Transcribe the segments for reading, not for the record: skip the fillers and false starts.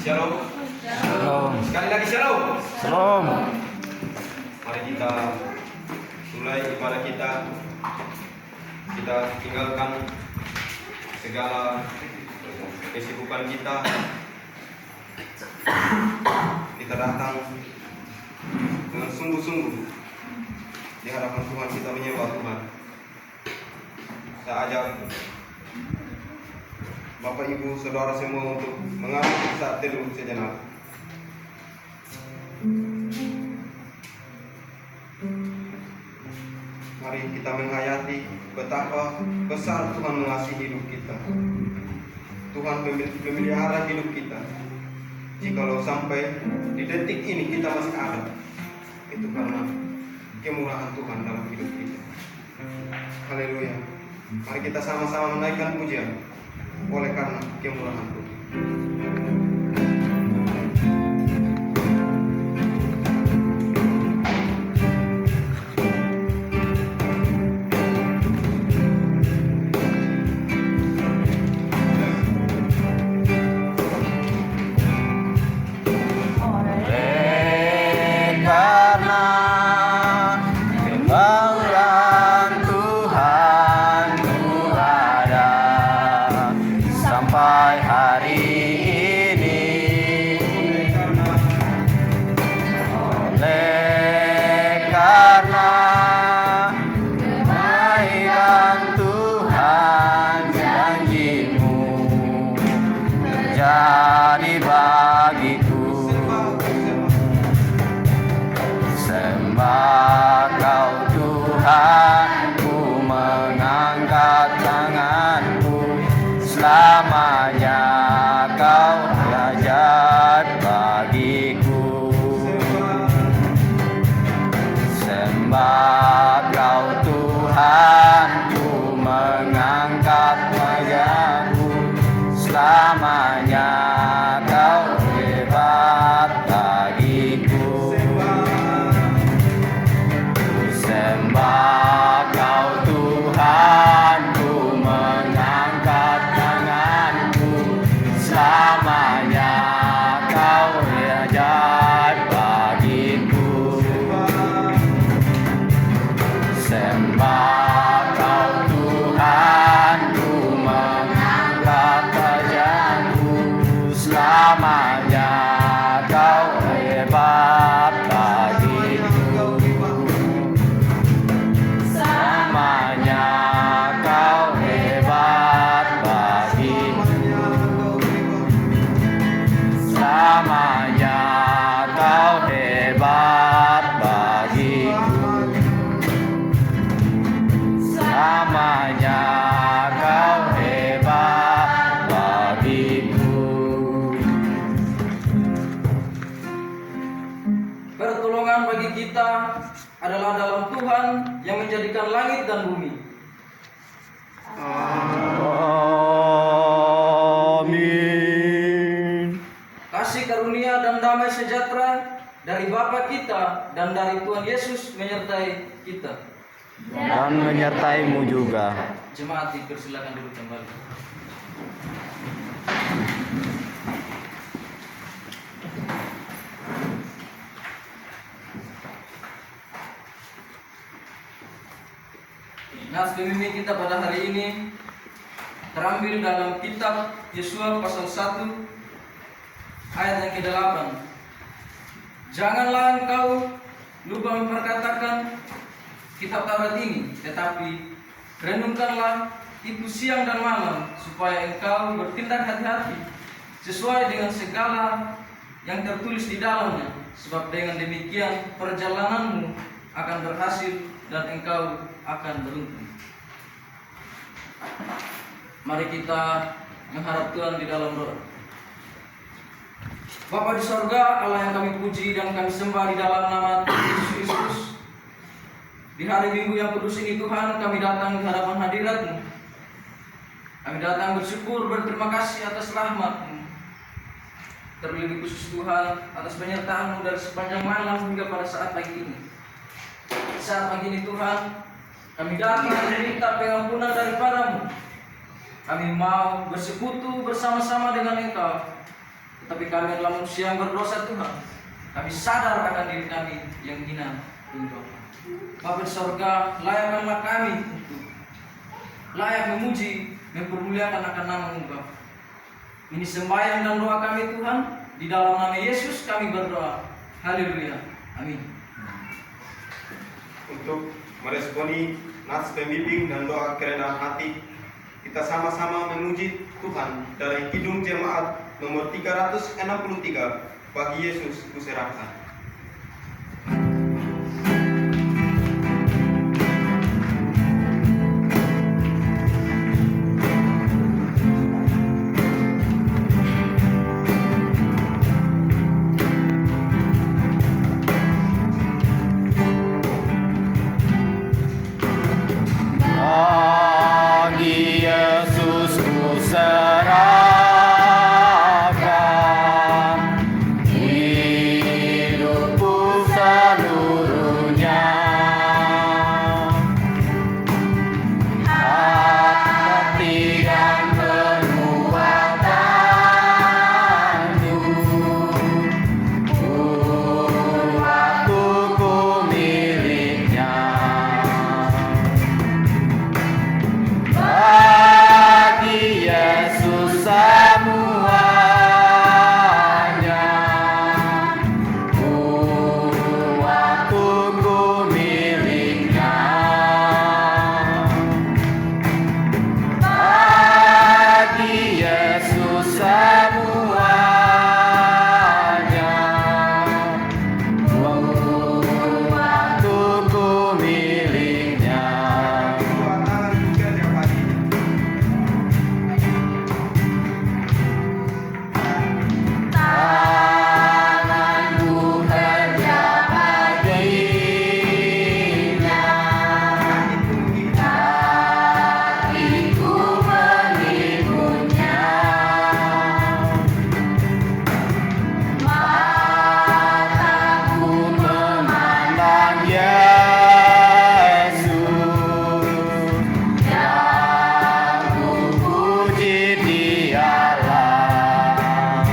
Shalom. Shalom. Sekali lagi shalom. Shalom. Mari kita mulai ibadah kita. Kita tinggalkan segala kesibukan kita. Kita datang dengan sungguh-sungguh di hadapan Tuhan, kita menyembah Tuhan. Saya ajak Bapak Ibu Saudara semua untuk mengambil saat teduh sejenak. Mari kita menghayati betapa besar Tuhan mengasihi hidup kita. Tuhan memelihara hidup kita. Jikalau sampai di detik ini kita masih ada, itu karena kemurahan Tuhan dalam hidup kita. Haleluya. Mari kita sama-sama menaikkan pujian oleh karena kemurahan Tuhan. Sampai hari ini, oleh karena kebaikan Tuhan, janji-Mu menjadi bagiku. Sembah Kau Tuhan, ku mengangkat tanganku. Selamanya Kau derajat bagiku. Sembah Kau Tuhan, ku mengangkat wajahku. Selamanya Kau hebat bagiku. Sembah Kau Tuhan, ku mengangkat tanganku. Selamanya Kau derajat bagiku. Sembah Kau Tuhan, ku mengangkat wajahku. Selamanya Kau hebat bagiku. Selamanya Kau hebat bagiku. Selamanya Kau hebat bagiku. Selamanya Kau hebat bagiku. Pertolongan bagi kita adalah dalam Tuhan yang menjadikan langit dan bumi. Amin. Kasih karunia dan damai sejahtera dari Bapa kita dan dari Tuhan Yesus menyertai kita. Dan menyertai-Mu juga. Jemaat dipersilakan duduk kembali. Nas pemimpin kita pada hari ini terambil dalam kitab Yesua pasal 1 ayat yang ke-8. Janganlah engkau lupa memperkatakan kitab Taurat ini, tetapi renungkanlah itu siang dan malam, supaya engkau bertindak hati-hati sesuai dengan segala yang tertulis di dalamnya. Sebab dengan demikian perjalananmu akan berhasil dan engkau akan beruntung. Mari kita mengharap Tuhan di dalam doa. Bapa di sorga, Allah yang kami puji dan kami sembah di dalam nama Yesus Kristus. Di hari Minggu yang kudus ini Tuhan, kami datang di hadapan hadirat-Mu. Kami datang bersyukur, berterima kasih atas rahmat-Mu. Terlebih khusus Tuhan atas penyertaan-Mu dari sepanjang malam hingga pada saat pagi ini. Saat pagi ini Tuhan, kami datang meminta pengampunan daripada-Mu. Kami mau bersekutu bersama-sama dengan Engkau Tetapi kami adalah manusia yang berdosa Tuhan. Kami sadar akan diri kami yang hina Engkau. Bapa di sorga, layakkanlah kami untuk layak memuji, mempermuliakan akan nama Engkau. Ini sembahyang dan doa kami Tuhan, di dalam nama Yesus kami berdoa. Haleluya. Amin. Untuk meresponi nats pembimbing dan doa kerendahan hati, kita sama-sama memuji Tuhan dari Kidung Jemaat nomor 363, bagi Yesus kuserahkan. Bagi Yesus kuserahkan hidupku seluruhnya. Hati dan penuatanku, waktuku miliknya. Bagi Yesus semuanya, waktuku miliknya. Bagi Yesus semuanya, waktuku miliknya. Dua tangan juga tiap hari. Tanganku terjang baginya, hatiku menimbunnya. Mataku memandang Yesus, yang kupuji Dialah.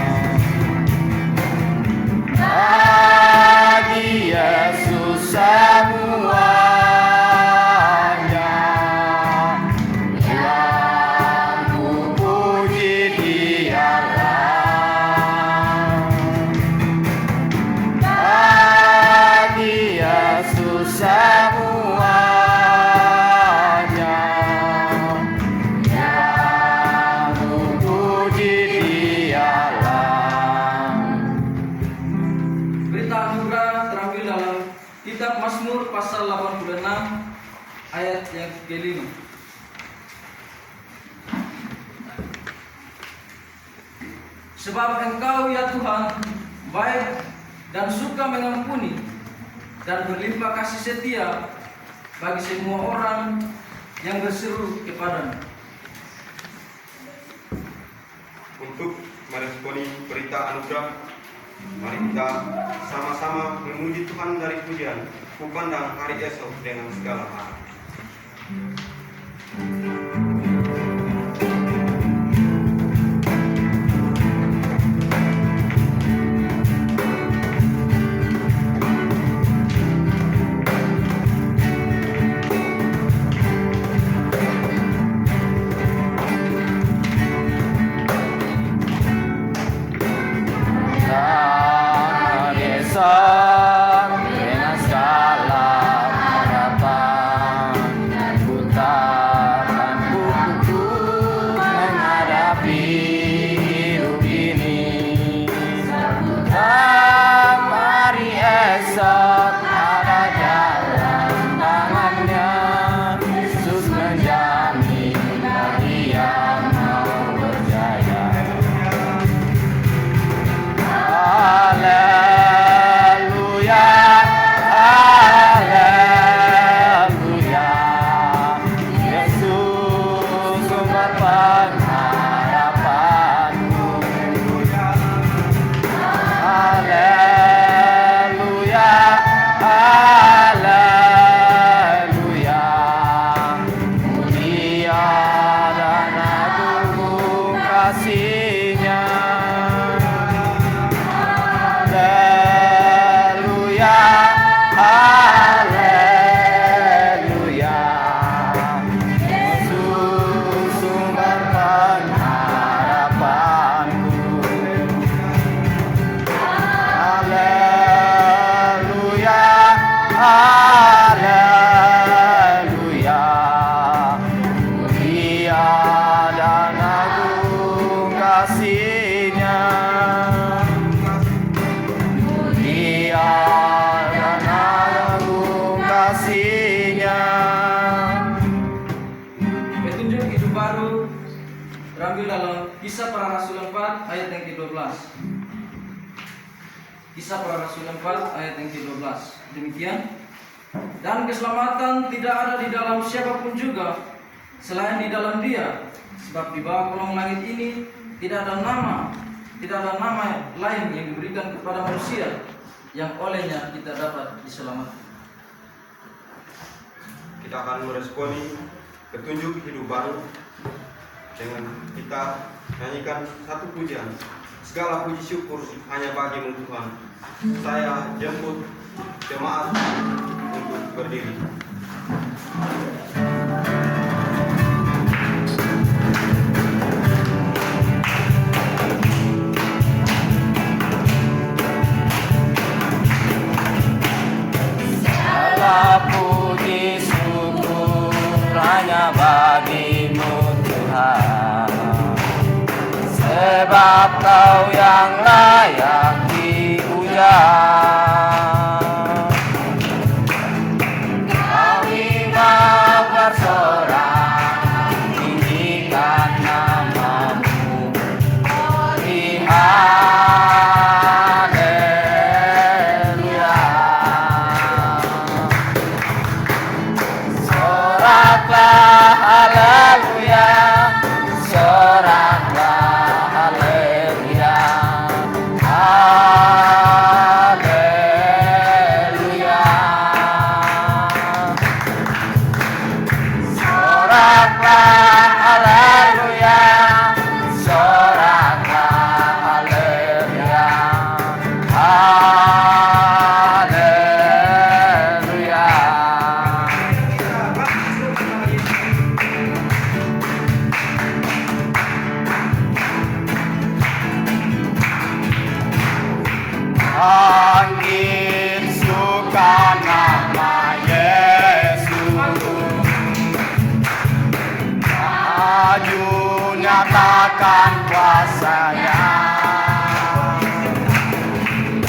Bagi Yesus semuanya, yang kupuji Dialah. Bagi Yesus semuanya, yang kupuji Dialah. Berita anugerah terambil dalam kitab Mazmur pasal 86 ayat yang ke-5. Sebab Engkau ya Tuhan baik dan suka mengampuni dan berlimpah kasih setia bagi semua orang yang berseru kepadamu. Untuk meresponi berita anugerah, mari kita sama-sama memuji Tuhan dari pujian, kupandang hari esok dengan segala harap. Dan esok dengan segala harapan, ku takkan kuku menghadapi hidup ini. Dan hari esok ada jalan tangannya, Yesus menjamin bagi yang mau berjaya. Kisah Para Rasul 4 ayat yang ke-12. Demikian. Dan keselamatan tidak ada di dalam siapapun juga selain di dalam Dia, sebab di bawah kolong langit ini tidak ada nama lain yang diberikan kepada manusia yang olehnya kita dapat diselamatkan. Kita akan meresponi petunjuk hidup baru dengan kita nyanyikan satu pujian. Segala puji syukur hanya bagimu Tuhan. Saya jemput jemaat untuk berdiri. Segala puji syukur hanya bagimu Tuhan, sebab Kau yang layak dipuja. Kami mau bersorak, tinggikan nama-Mu, haleluya. Soraklah haleluya, soraklah haleluya, haleluya. Soraklah haleluya, soraklah haleluya, haleluya. Angin suka nama Yesus, maju nyatakan kuasanya.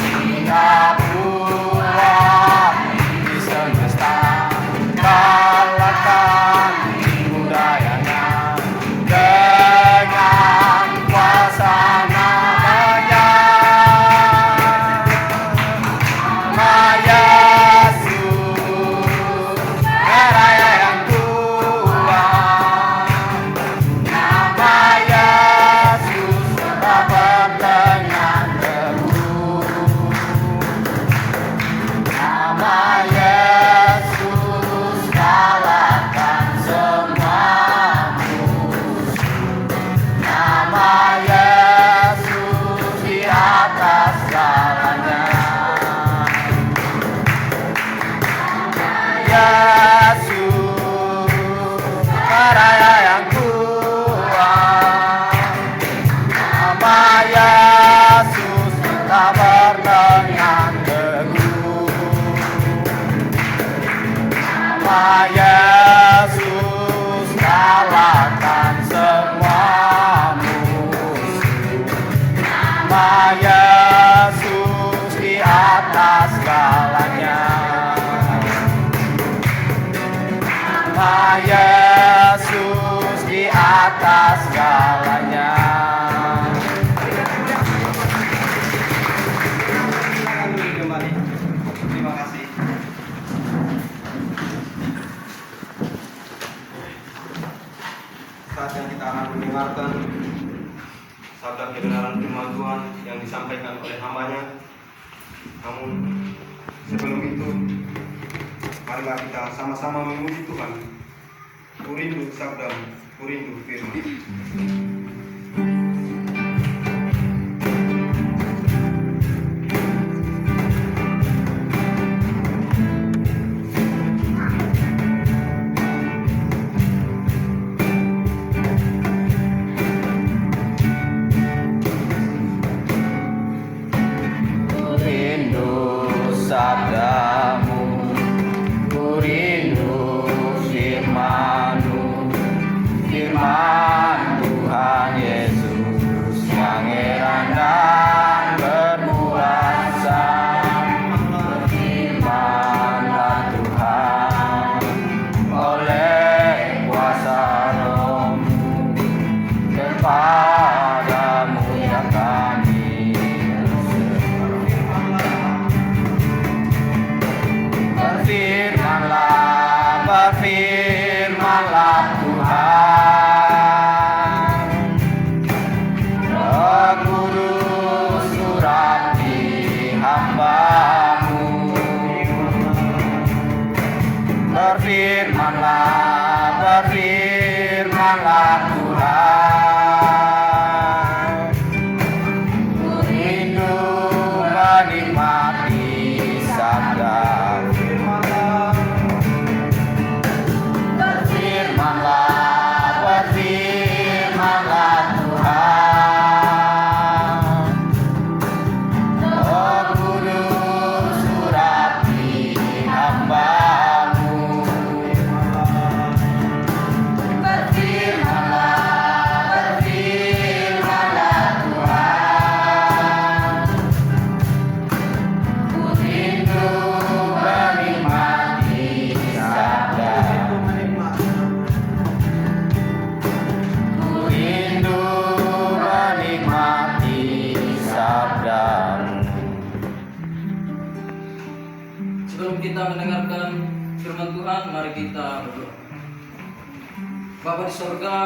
Hingga bulan di semesta kalahkan budayanya dengan kuasa namanya. Nama Yesus, Raya yang kuat. Nama Yesus tak berdengar deru. Nama Yesus kalahkan semua musuh. Nama Yesus di atas segalanya. Yesus, Raya yang kuat. Nama Yesus tak berdengar deru. Nama Yesus kalahkan semua musuh. Nama Yesus di atas segalanya. Nama Yesus di atas segalanya. Silakan duduk kembali. Terima kasih. Saat yang kita akan mendengarkan sabda kebenaran firman Tuhan yang disampaikan oleh hamba-Nya. Namun sebelum itu, marilah kita sama-sama memuji Tuhan. Kurindu sabda-Mu, kurindu firman. Kurindu sabda-Mu, kurindu firman-Mu, firman Tuhan. kita mendengarkan firman Tuhan, mari kita berdoa. Bapa di sorga,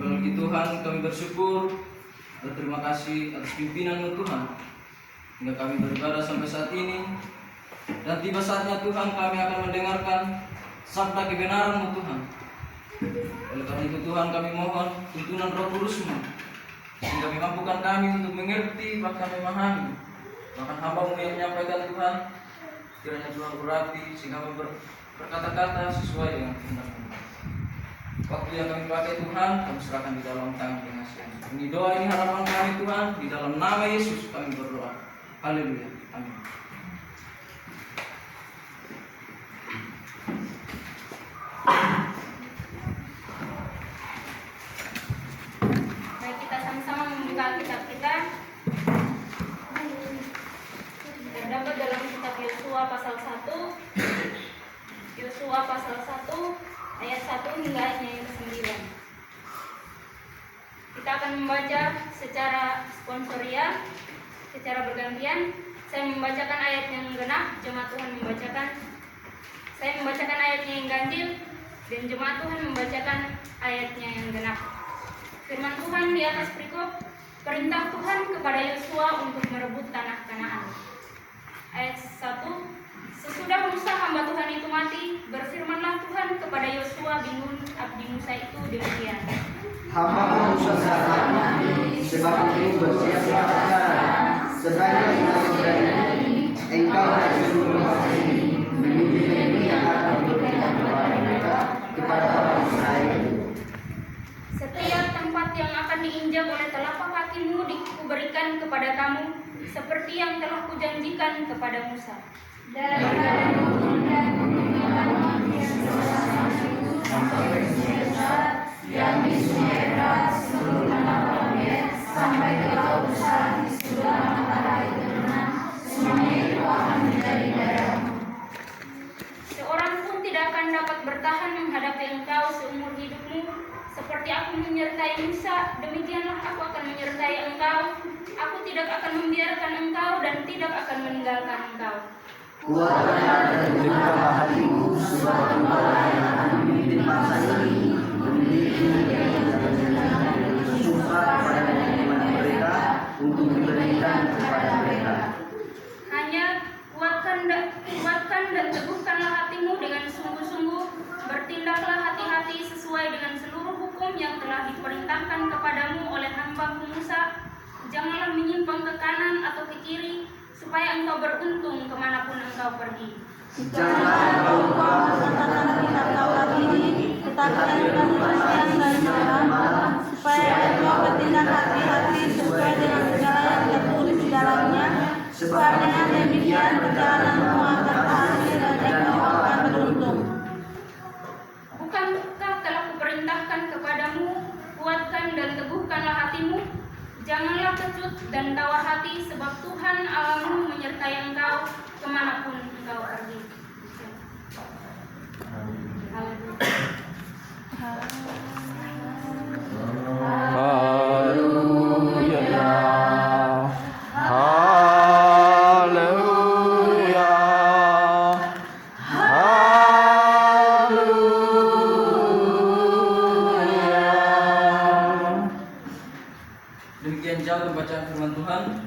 bagi Tuhan kami bersyukur dan terima kasih atas pimpinan-Mu Tuhan hingga kami beribadah sampai saat ini. Dan tiba saatnya Tuhan kami akan mendengarkan sabda kebenaran-Mu Tuhan. Oleh karena itu Tuhan kami mohon tuntunan Roh Kudus-Mu sehingga memampukan kami untuk mengerti bahkan memahami bahkan hamba-Mu yang menyampaikan Tuhan. Kiranya Tuhan berarti sehingga kami berkata-kata sesuai dengan kehendak-Mu. Waktu yang kami pakai Tuhan kami serahkan di dalam tangan pengasihan. Ini doa, ini harapan kami Tuhan, di dalam nama Yesus kami berdoa. Haleluya. Amin. Mari kita sama-sama membuka kitab kita. Terdapat dalam kitab Yosua pasal 1. Yosua pasal 1 ayat 1 hingga ayatnya yang ke-9. Kita akan membaca secara sponsoria, secara bergantian. Saya membacakan ayat yang genap, jemaat Tuhan membacakan. Saya membacakan ayatnya yang ganjil, dan jemaat Tuhan membacakan ayatnya yang genap. Firman Tuhan di atas perikop, perintah Tuhan kepada Yosua untuk merebut tanah Kanaan. Ayat 1. Sesudah Musa hamba Tuhan itu mati, berfirmanlah Tuhan kepada Yosua bin Nun abdi Musa itu demikian. Hamba Musa saat mati, sebab itu bersiaplah sekarang, sebagai ini, engkau harus menguasai pemimpin yang akan diberikan kepada mereka, kepada orang Israel. Setiap tempat yang akan diinjak oleh telapak kakimu dikuberikan kepada kamu, seperti yang telah kujanjikan kepada Musa. Daripada gunung dan gunungan yang di Sungai Efrat seluruh tanah Palestina sampai ke laut besar di sebelah matahari terbenam, semuanya itu akan menjadi daerahmu. Seorang pun tidak akan dapat bertahan menghadapi engkau seumur hidupmu. Seperti aku menyertai Musa, demikianlah aku akan menyertai engkau. Aku tidak akan membiarkan engkau dan tidak akan meninggalkan engkau. Kuatkanlah dan teguhkanlah hatimu, sebab engkaulah yang akan memimpin bangsa ini, memiliki dan susah pada teman mereka untuk diberikan kepada mereka. Hanya kuatkan dan teguhkanlah hatimu dengan sungguh-sungguh. Bertindaklah hati-hati sesuai dengan seluruh hukum yang telah diperintahkan kepadamu oleh hamba-Mu Musa. Janganlah menyimpang ke kanan atau ke kiri, supaya engkau beruntung kemanapun engkau pergi. Janganlah engkau lupa tentang kitab Taurat ini, tetapi adalah perhatian dan malam, supaya engkau bertindak hati-hati sesuai dengan segala yang tertulis di dalamnya, sebab dengan demikian perjalananmu akan berhasil dan engkau akan beruntung. Bukankah telah kuperintahkan kepadamu, kuatkan dan teguhkanlah hatimu? Janganlah kecut dan tawar hati, sebab Tuhan Allahmu menyertai engkau kemanapun engkau pergi. Haleluya. Haleluya. Haleluya. Demikian jauh pembacaan firman Tuhan.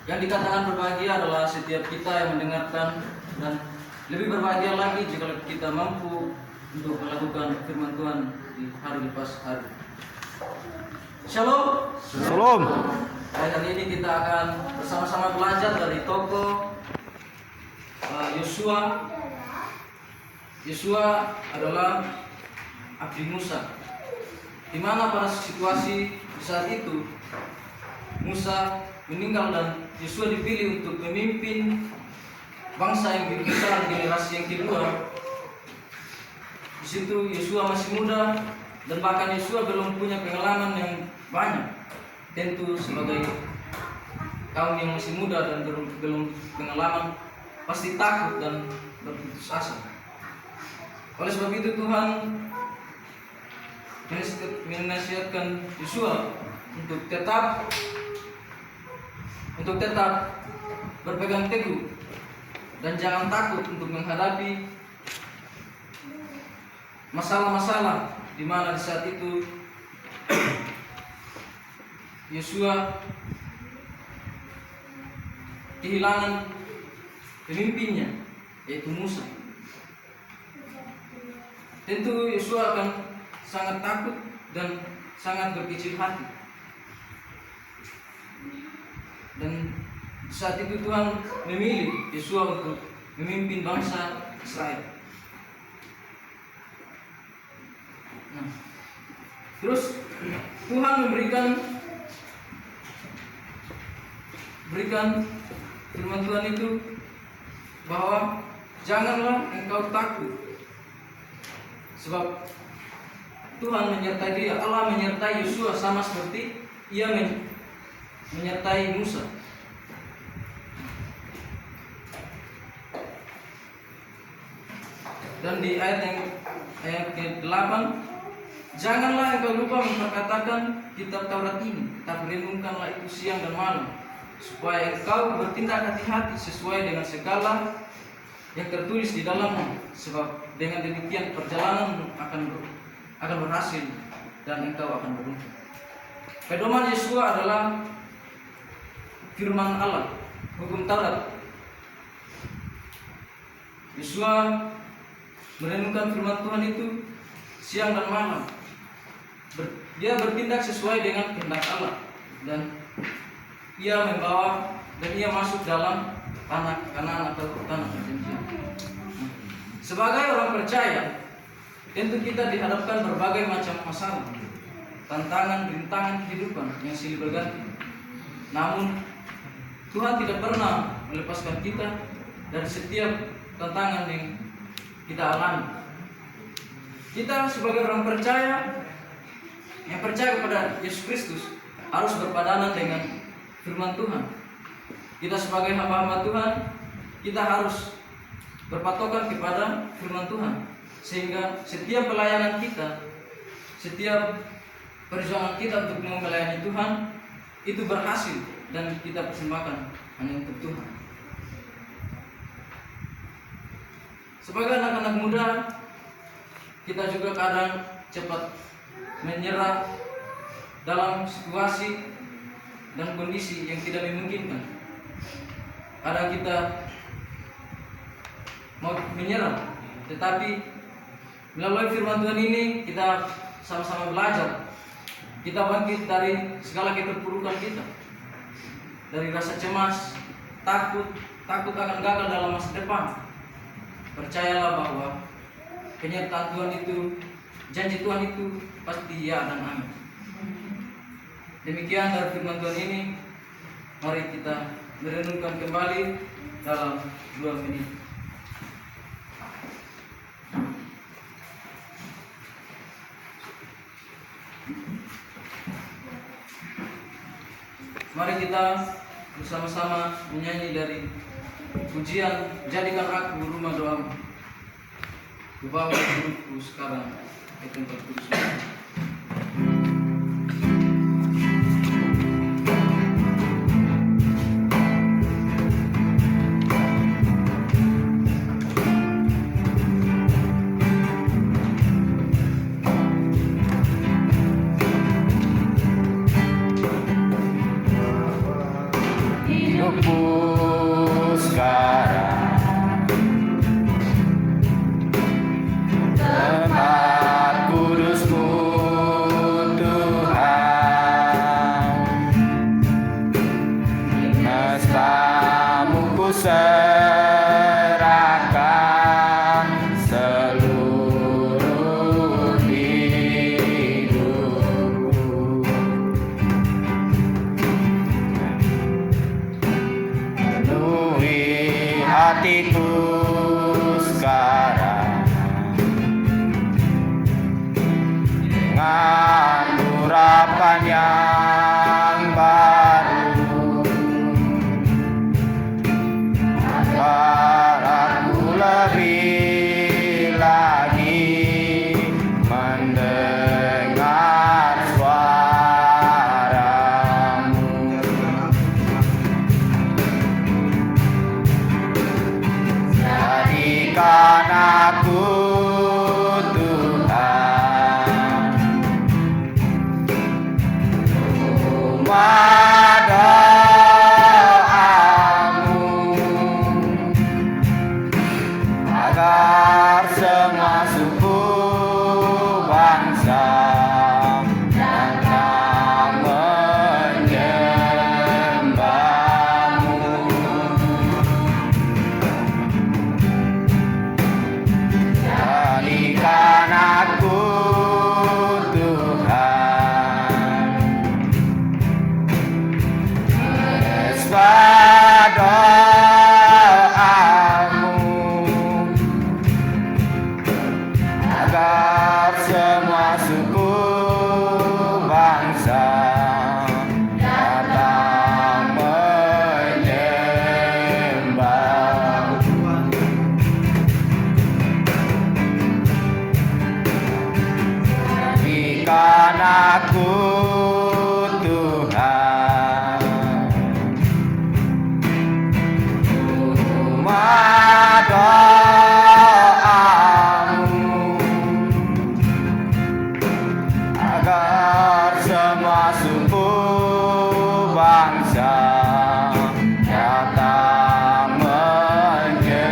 Yang dikatakan berbahagia adalah setiap kita yang mendengarkan, dan lebih berbahagia lagi jika kita mampu untuk melakukan firman Tuhan di hari lepas hari. Shalom. Shalom. Hari ini kita akan bersama-sama belajar dari tokoh Yosua. Yosua adalah abdi Musa, di mana pada situasi saat itu Musa meninggal dan Yosua dipilih untuk memimpin bangsa yang besar generasi yang kedua. Di situ Yosua masih muda dan bahkan Yosua belum punya pengalaman yang banyak. Tentu sebagai kaum yang masih muda dan belum pengalaman, pasti takut dan berputus asa. Oleh sebab itu Tuhan menasihatkan Yosua untuk tetap berpegang teguh dan jangan takut untuk menghadapi masalah-masalah di mana di saat itu Yosua kehilangan pemimpinnya, yaitu Musa. Tentu Yosua akan sangat takut dan sangat berkecil hati. Dan saat itu Tuhan memilih Yosua untuk memimpin bangsa Israel. Nah, terus Tuhan memberikan firman Tuhan itu bahwa janganlah engkau takut, sebab Tuhan menyertai dia. Allah menyertai Yosua sama seperti ia menyertai Musa. Dan di ayat ke-8, janganlah engkau lupa memperkatakan kitab Taurat ini, tak renungkanlah itu siang dan malam, supaya engkau bertindak hati-hati sesuai dengan segala yang tertulis di dalamnya, sebab dengan demikian perjalanan akan berhasil dan engkau akan beruntung. Pedoman Yosua adalah firman Allah, hukum Taurat. Yosua merenungkan firman Tuhan itu siang dan malam. Dia bertindak sesuai dengan kehendak Allah, dan ia membawa dan ia masuk dalam tanah Kanaan atau tanah perjanjian. Sebagai orang percaya, tentu kita dihadapkan berbagai macam masalah, tantangan, rintangan kehidupan yang silih berganti. Namun Tuhan tidak pernah melepaskan kita dari setiap tantangan yang kita alami. Kita sebagai orang percaya yang percaya kepada Yesus Kristus harus berpadanan dengan firman Tuhan. Kita sebagai hamba-hamba Tuhan, kita harus berpatokan kepada firman Tuhan, sehingga setiap pelayanan kita, setiap perjuangan kita untuk mau melayani Tuhan itu berhasil dan kita persembahkan hanya untuk Tuhan. Sebagai anak-anak muda, kita juga kadang cepat menyerah dalam situasi dan kondisi yang tidak memungkinkan. Kadang kita mau menyerah, tetapi melalui firman Tuhan ini kita sama-sama belajar. Kita bangkit dari segala keterpurukan kita, dari rasa cemas, takut akan gagal dalam masa depan. Percayalah bahwa penyertaan Tuhan itu, janji Tuhan itu pasti ya dan amin. Demikian dari firman Tuhan ini, mari kita merenungkan kembali dalam 2 menit. Mari kita bersama-sama menyanyi dari pujian Jadikan Aku Rumah Doamu. Ku bawa hidupku sekarang ke tempat kudus. Hidupku sekarang tempat kudus-Mu Tuhan, mestamu ku serahkan seluruh hidupku. Penuhi hatiku sekarang dengan urapan yang baru, agar aku lebih lagi mendengar suara-Mu. Jadikan aku Tuhan rumah doamu, agar semua suku bangsa datang menyembahmu. Jadikan aku Tuhan mesbah doamu, agar semua suku bangsa datang menyembah. Jadikan aku Tuhan rumah doamu, agar semua suku bangsa datang menyembahmu.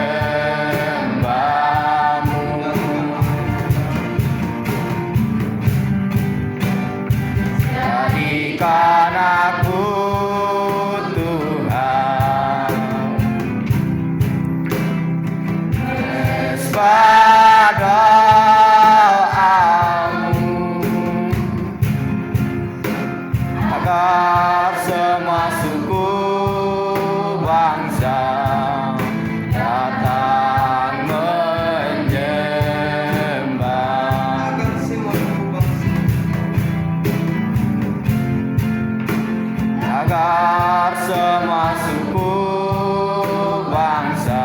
Jadikan aku Tuhan mesbah doamu, agar semua suku bangsa datang menyembah. Agar semua suku bangsa Agar semua suku bangsa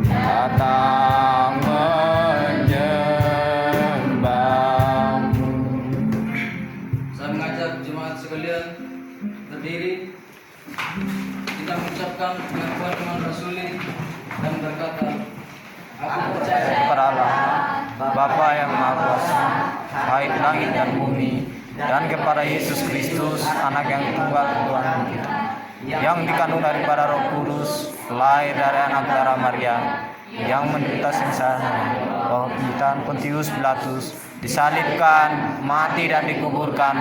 datang menyembahmu. Saya mengajak jemaat sekalian berdiri. Kita mengucapkan pengakuan iman rasuli dan berkata, aku percaya Kepada Allah, Bapa yang Maha Kuasa, baik langit dan bumi, dan kepada Yesus Kristus, Anak yang tunggal Tuhan kita, yang dikandung daripada Roh Kudus, lahir dari anak darah Maria, yang menderita siksaan, penderitaan Pontius Pilatus, disalibkan, mati dan dikuburkan,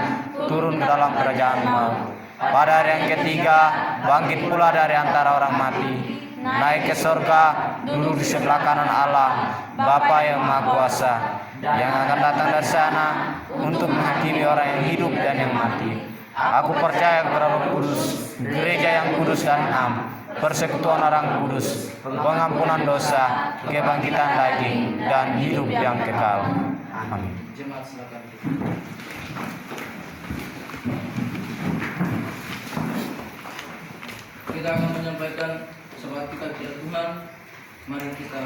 turun ke dalam kerajaan maut. Pada hari yang ketiga, bangkit pula dari antara orang mati, naik ke sorga, duduk di sebelah kanan Allah, Bapa yang Maha Kuasa, yang akan datang dari sana untuk menghakimi orang yang hidup dan yang mati. Aku percaya kepada Roh Kudus, gereja yang kudus dan am, persekutuan orang kudus, pengampunan dosa, kebangkitan daging, dan hidup yang kekal. Amin. jemaat silakan. Kita akan menyampaikan sebuah kita kepada Tuhan. Mari kita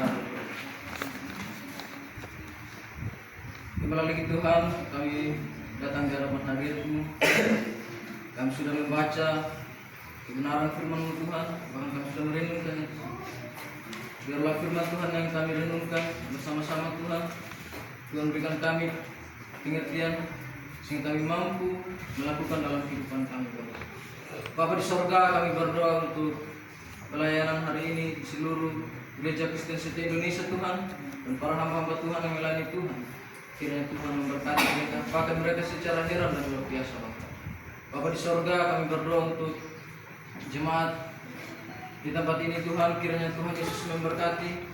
kembali lagi Tuhan, kami datang di hadapan hadir-Mu. Kami sudah membaca kebenaran firman-Mu Tuhan, bahkan kami sudah merenungkan itu. Biarlah firman Tuhan yang kami renungkan bersama-sama Tuhan, Tuhan berikan kami pengertian sehingga kami mampu melakukan dalam kehidupan kami. Bapa di sorga, kami berdoa untuk pelayanan hari ini di seluruh gereja Kristen setia Indonesia Tuhan, dan para hamba-hamba Tuhan yang melayani Tuhan. Kiranya Tuhan memberkati mereka, pakai mereka secara heran dan luar biasa Bapa. Bapa di sorga, kami berdoa untuk jemaat di tempat ini Tuhan. Kiranya Tuhan Yesus memberkati,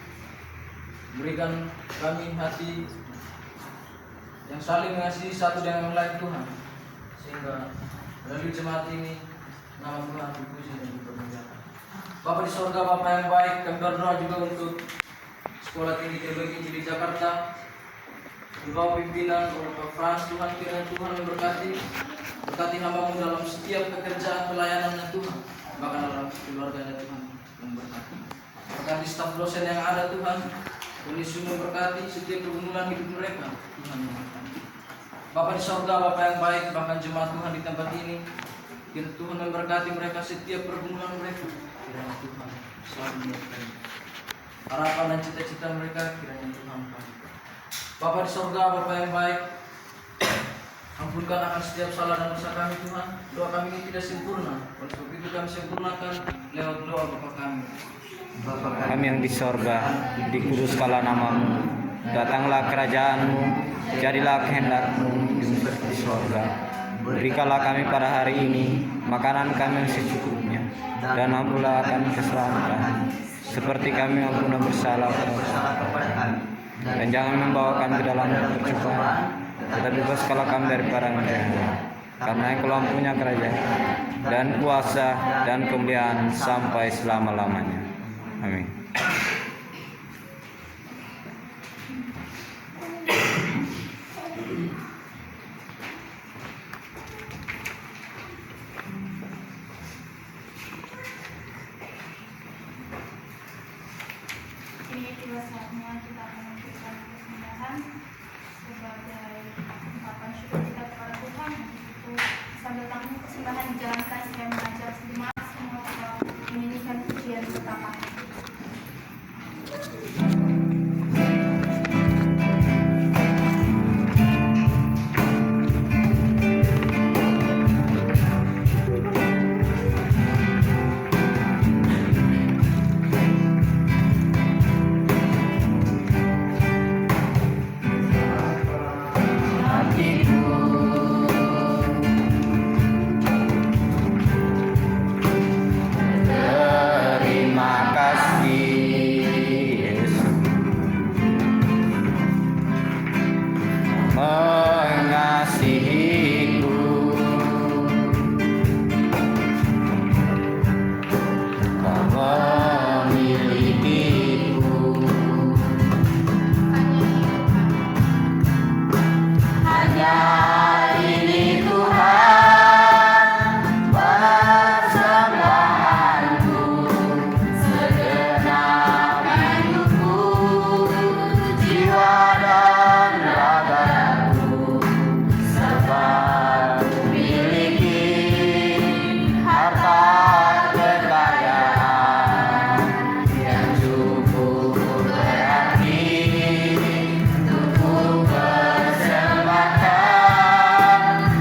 berikan kami hati yang saling mengasihi satu dengan yang lain Tuhan, sehingga melalui jemaat ini nama Tuhan dipuji dan dipermuliakan. Bapa di sorga, Bapa yang baik, kami berdoa juga untuk sekolah tinggi teologi di Jakarta, di bawah pimpinan Bapak Frans Tuhan. Kiranya Tuhan memberkati, berkati hamba-Mu dalam setiap pekerjaan pelayanannya Tuhan, bahkan dalam keluarganya Tuhan memberkati. Berkati staf dosen yang ada Tuhan, Yesus memberkati setiap pergumulan hidup mereka Tuhan memberkati. Bapa di sorga, Bapa yang baik, bahkan jemaat Tuhan di tempat ini, kiranya Tuhan memberkati mereka setiap pergumulan mereka. Kiranya Tuhan selalu memberkati. harapan dan cita-cita mereka kiranya Tuhan kami. Bapa di sorga, Bapa yang baik, ampunkan akan setiap salah dan dosa kami Tuhan. Doa kami ini tidak sempurna, oleh sebab itu kami sempurnakan lewat doa Bapa kami. Kami yang di sorga, dikuduskanlah namamu, datanglah kerajaanmu, jadilah kehendakmu di sorga. Berikanlah kami pada hari ini makanan kami yang secukupnya, dan ampunilah kami kesalahan kami, seperti kami ampun bersalah kepada kami. Dan jangan membawa kami ke dalam percobaan, tetapi bebaskanlah kami daripada yang jahat. Karena Engkau punya kerajaan dan kuasa dan kemuliaan sampai selama-lamanya. Amin. Ini tiba saatnya kita akan memberikan persembahan sebagai ungkapan syukur kita kepada Tuhan. Untuk itu sambil tanggung persembahan dijalankan, saya mengajak jemaat semua untuk menyanyikan pujian pertama. Terima kasih Yesus mengasihiku. Kau memilikiku. Hanya ini Tuhan persembahanku, segenap hidupku, jiwa dan ragaku, sebab memiliki harta kekayaan yang cukup berarti untukku persembahkan.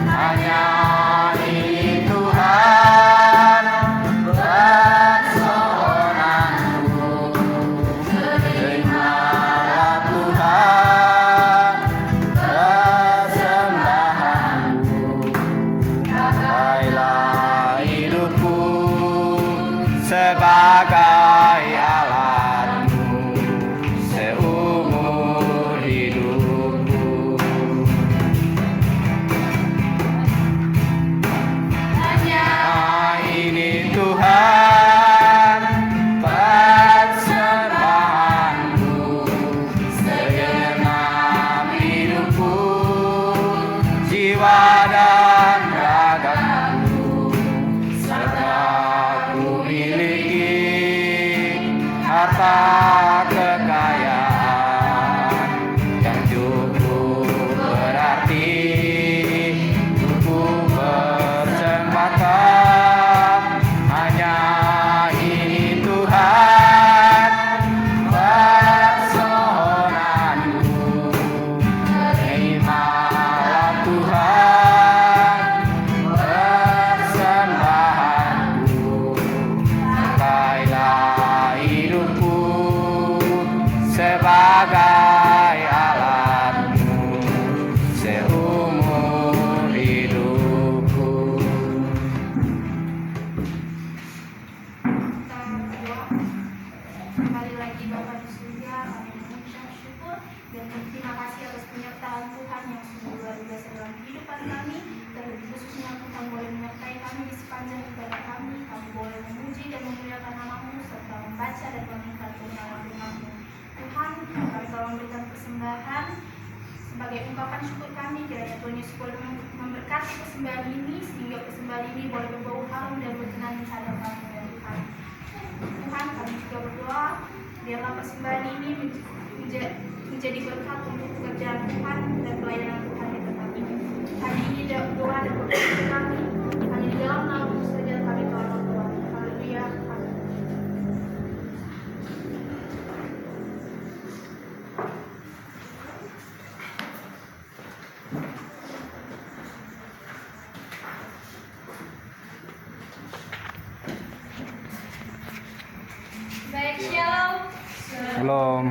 Hanya ini Tuhan persoalanku. Terimalah Tuhan persembahanku. Pakailah hidupku sebagai alatmu seumur hidupku. Hanya ini Tuhan persembahanku, segenap hidupku, jiwa dan ragaku, serta ku miliki harta kekayaan yang cukup berarti untukku persembahkan. Hanya ini Tuhan persoalanku. Terimalah Tuhan persembahanku. Pakailah hidupku sebagai alatmu seumur hidupku. Kita berdoa. Kembali lagi Bapa di surga, kami mengucap syukur dan terima kasih atas penyertaan Tuhan yang sungguh luar biasa dalam kehidupan kami. Terlebih khususnya Tuhan boleh menyertai kami di sepanjang ibadah kami. Kami boleh memuji dan memuliakan nama-Mu serta membaca dan mengingat kebenaran firman-Mu. Tuhan, kami telah memberikan persembahan sebagai ungkapan syukur kami. Kiranya Tuhan Yesus boleh memberkati persembahan ini sehingga persembahan ini boleh berbau harum dan berkenan di hadapan Tuhan. Tuhan, kami juga berdoa biarlah persembahan ini menjadi berkat untuk pekerjaan Tuhan dan pelayanan Tuhan di tempat ini. Hari ini doa dan berdoa kami hanya di dalam nama saja kami telah berdoa. Haleluya. Amin. Baik, shalom. Shalom.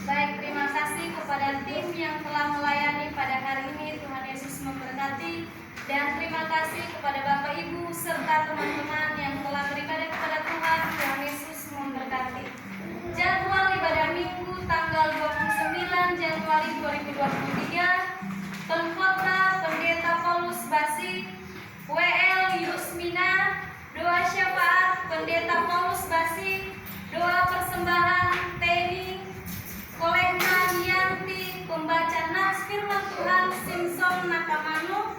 Baik, terima kasih kepada tim yang telah melayani pada hari ini. Tuhan Yesus memberkati. Dan terima kasih kepada Bapak Ibu serta teman-teman yang telah beribadah kepada Tuhan. Tuhan Yesus memberkati. Jadwal ibadah Minggu tanggal 29 Januari 2023. Pengkhotbah Pendeta Paulus Basi, WL Yusmina, doa syafaat Pendeta Paulus Basi, doa persembahan Teni, kolekta Yanti, pembaca Nats Firman Tuhan Simpson Nakamanu,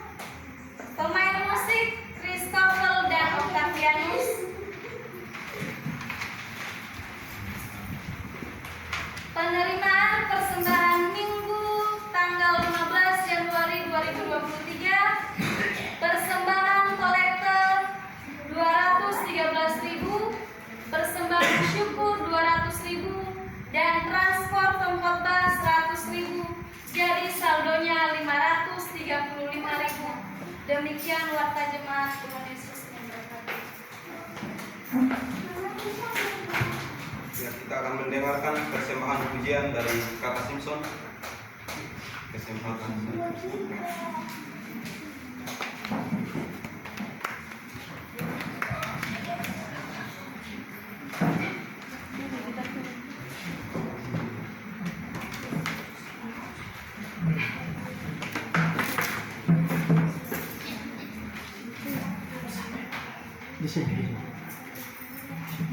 pemain musik Christopher dan Octavianus. Penerimaan persembahan Minggu tanggal 15 Januari 2023. Persembahan kolektor 213.000, persembahan syukur 200.000, dan transport pengkhotbah 100.000. Jadi saldonya 535.000. Demikian warta jemaat. Tuhan Yesus memberkati. Ya, kita akan mendengarkan persembahan pujian dari Kakak Simpson. Kesempatan.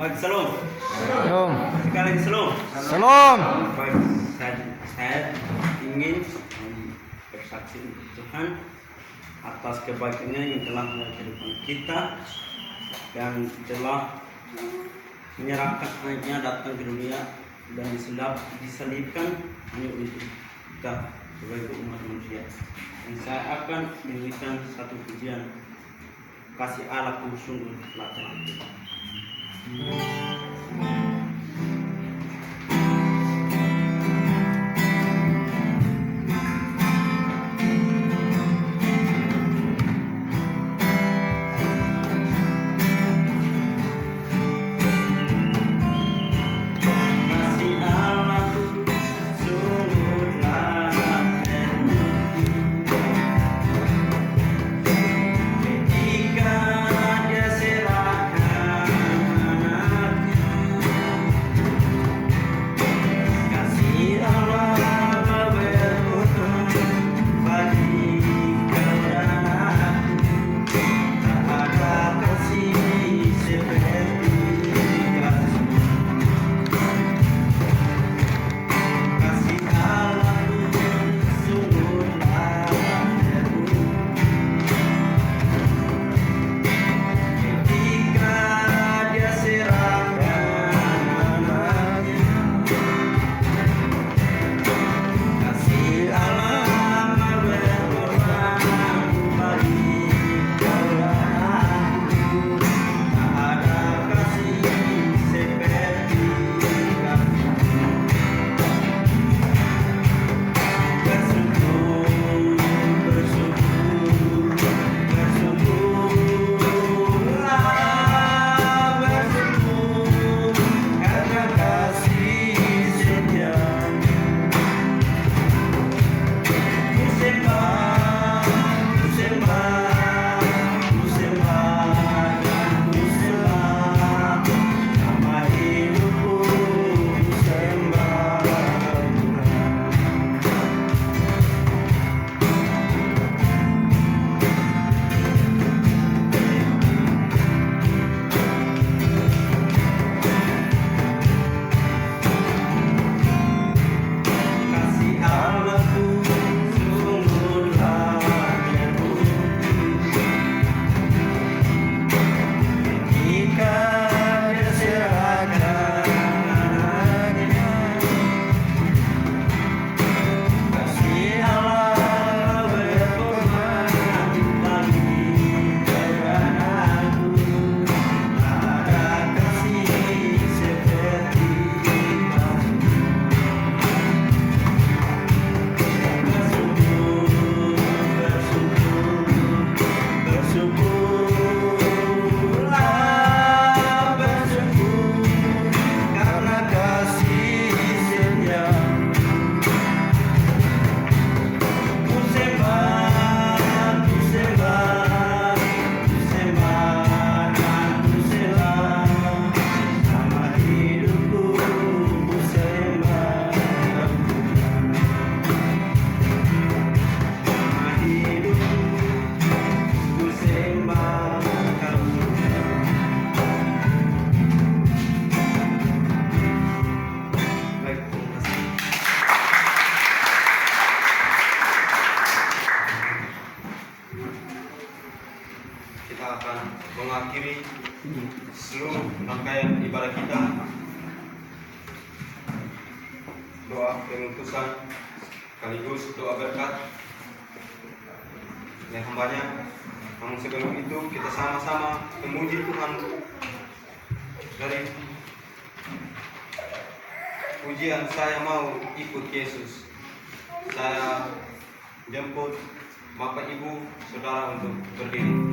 Baik, salam. Shalom. Sekali lagi salam. Shalom. Baik, saya ingin bersaksi untuk Tuhan atas kebaikannya yang telah menyertai kita dan telah menyerahkan anaknya datang ke dunia dan disalibkan hanya untuk kita sebagai umat manusia. Dan saya akan memberikan satu pujian, kasih Allah sungguh telah terang. Ketika dia serahkan ibadah kita. Doa penutusan sekaligus doa berkat yang hambanya. Namun sebelum itu kita sama-sama memuji Tuhan dari pujian saya mau ikut Yesus. Saya jemput Bapak Ibu Saudara untuk berdiri.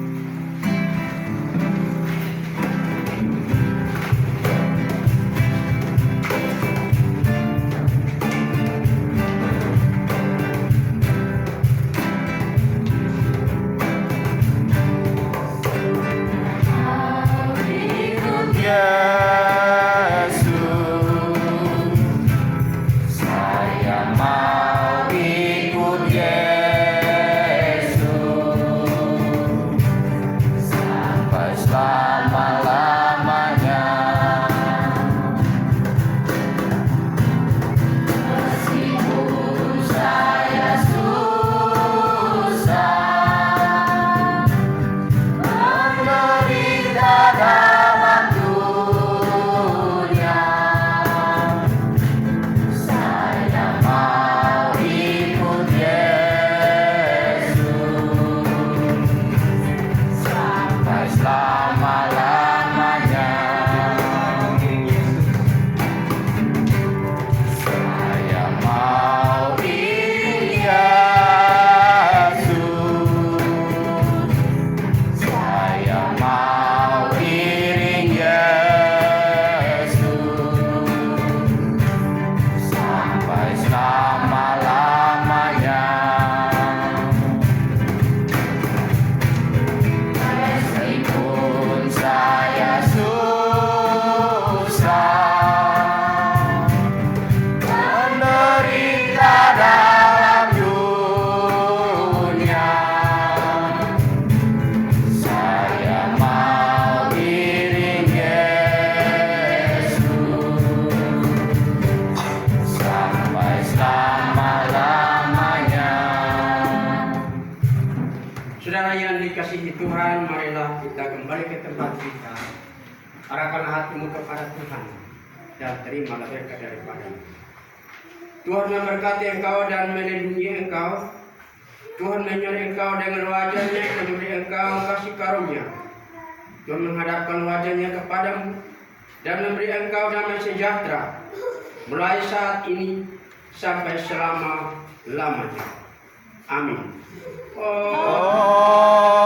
Saudara yang dikasihi Tuhan, marilah kita kembali ke tempat kita. Arahkanlah hatimu kepada Tuhan dan terimalah berkat daripada-Nya. Tuhan memberkati engkau dan melindungi engkau. Tuhan menyertai engkau dengan wajah-Nya dan memberi engkau kasih karunia. Tuhan menghadapkan wajah-Nya kepadamu dan memberi engkau damai sejahtera mulai saat ini sampai selama-lamanya. Amin. Oh.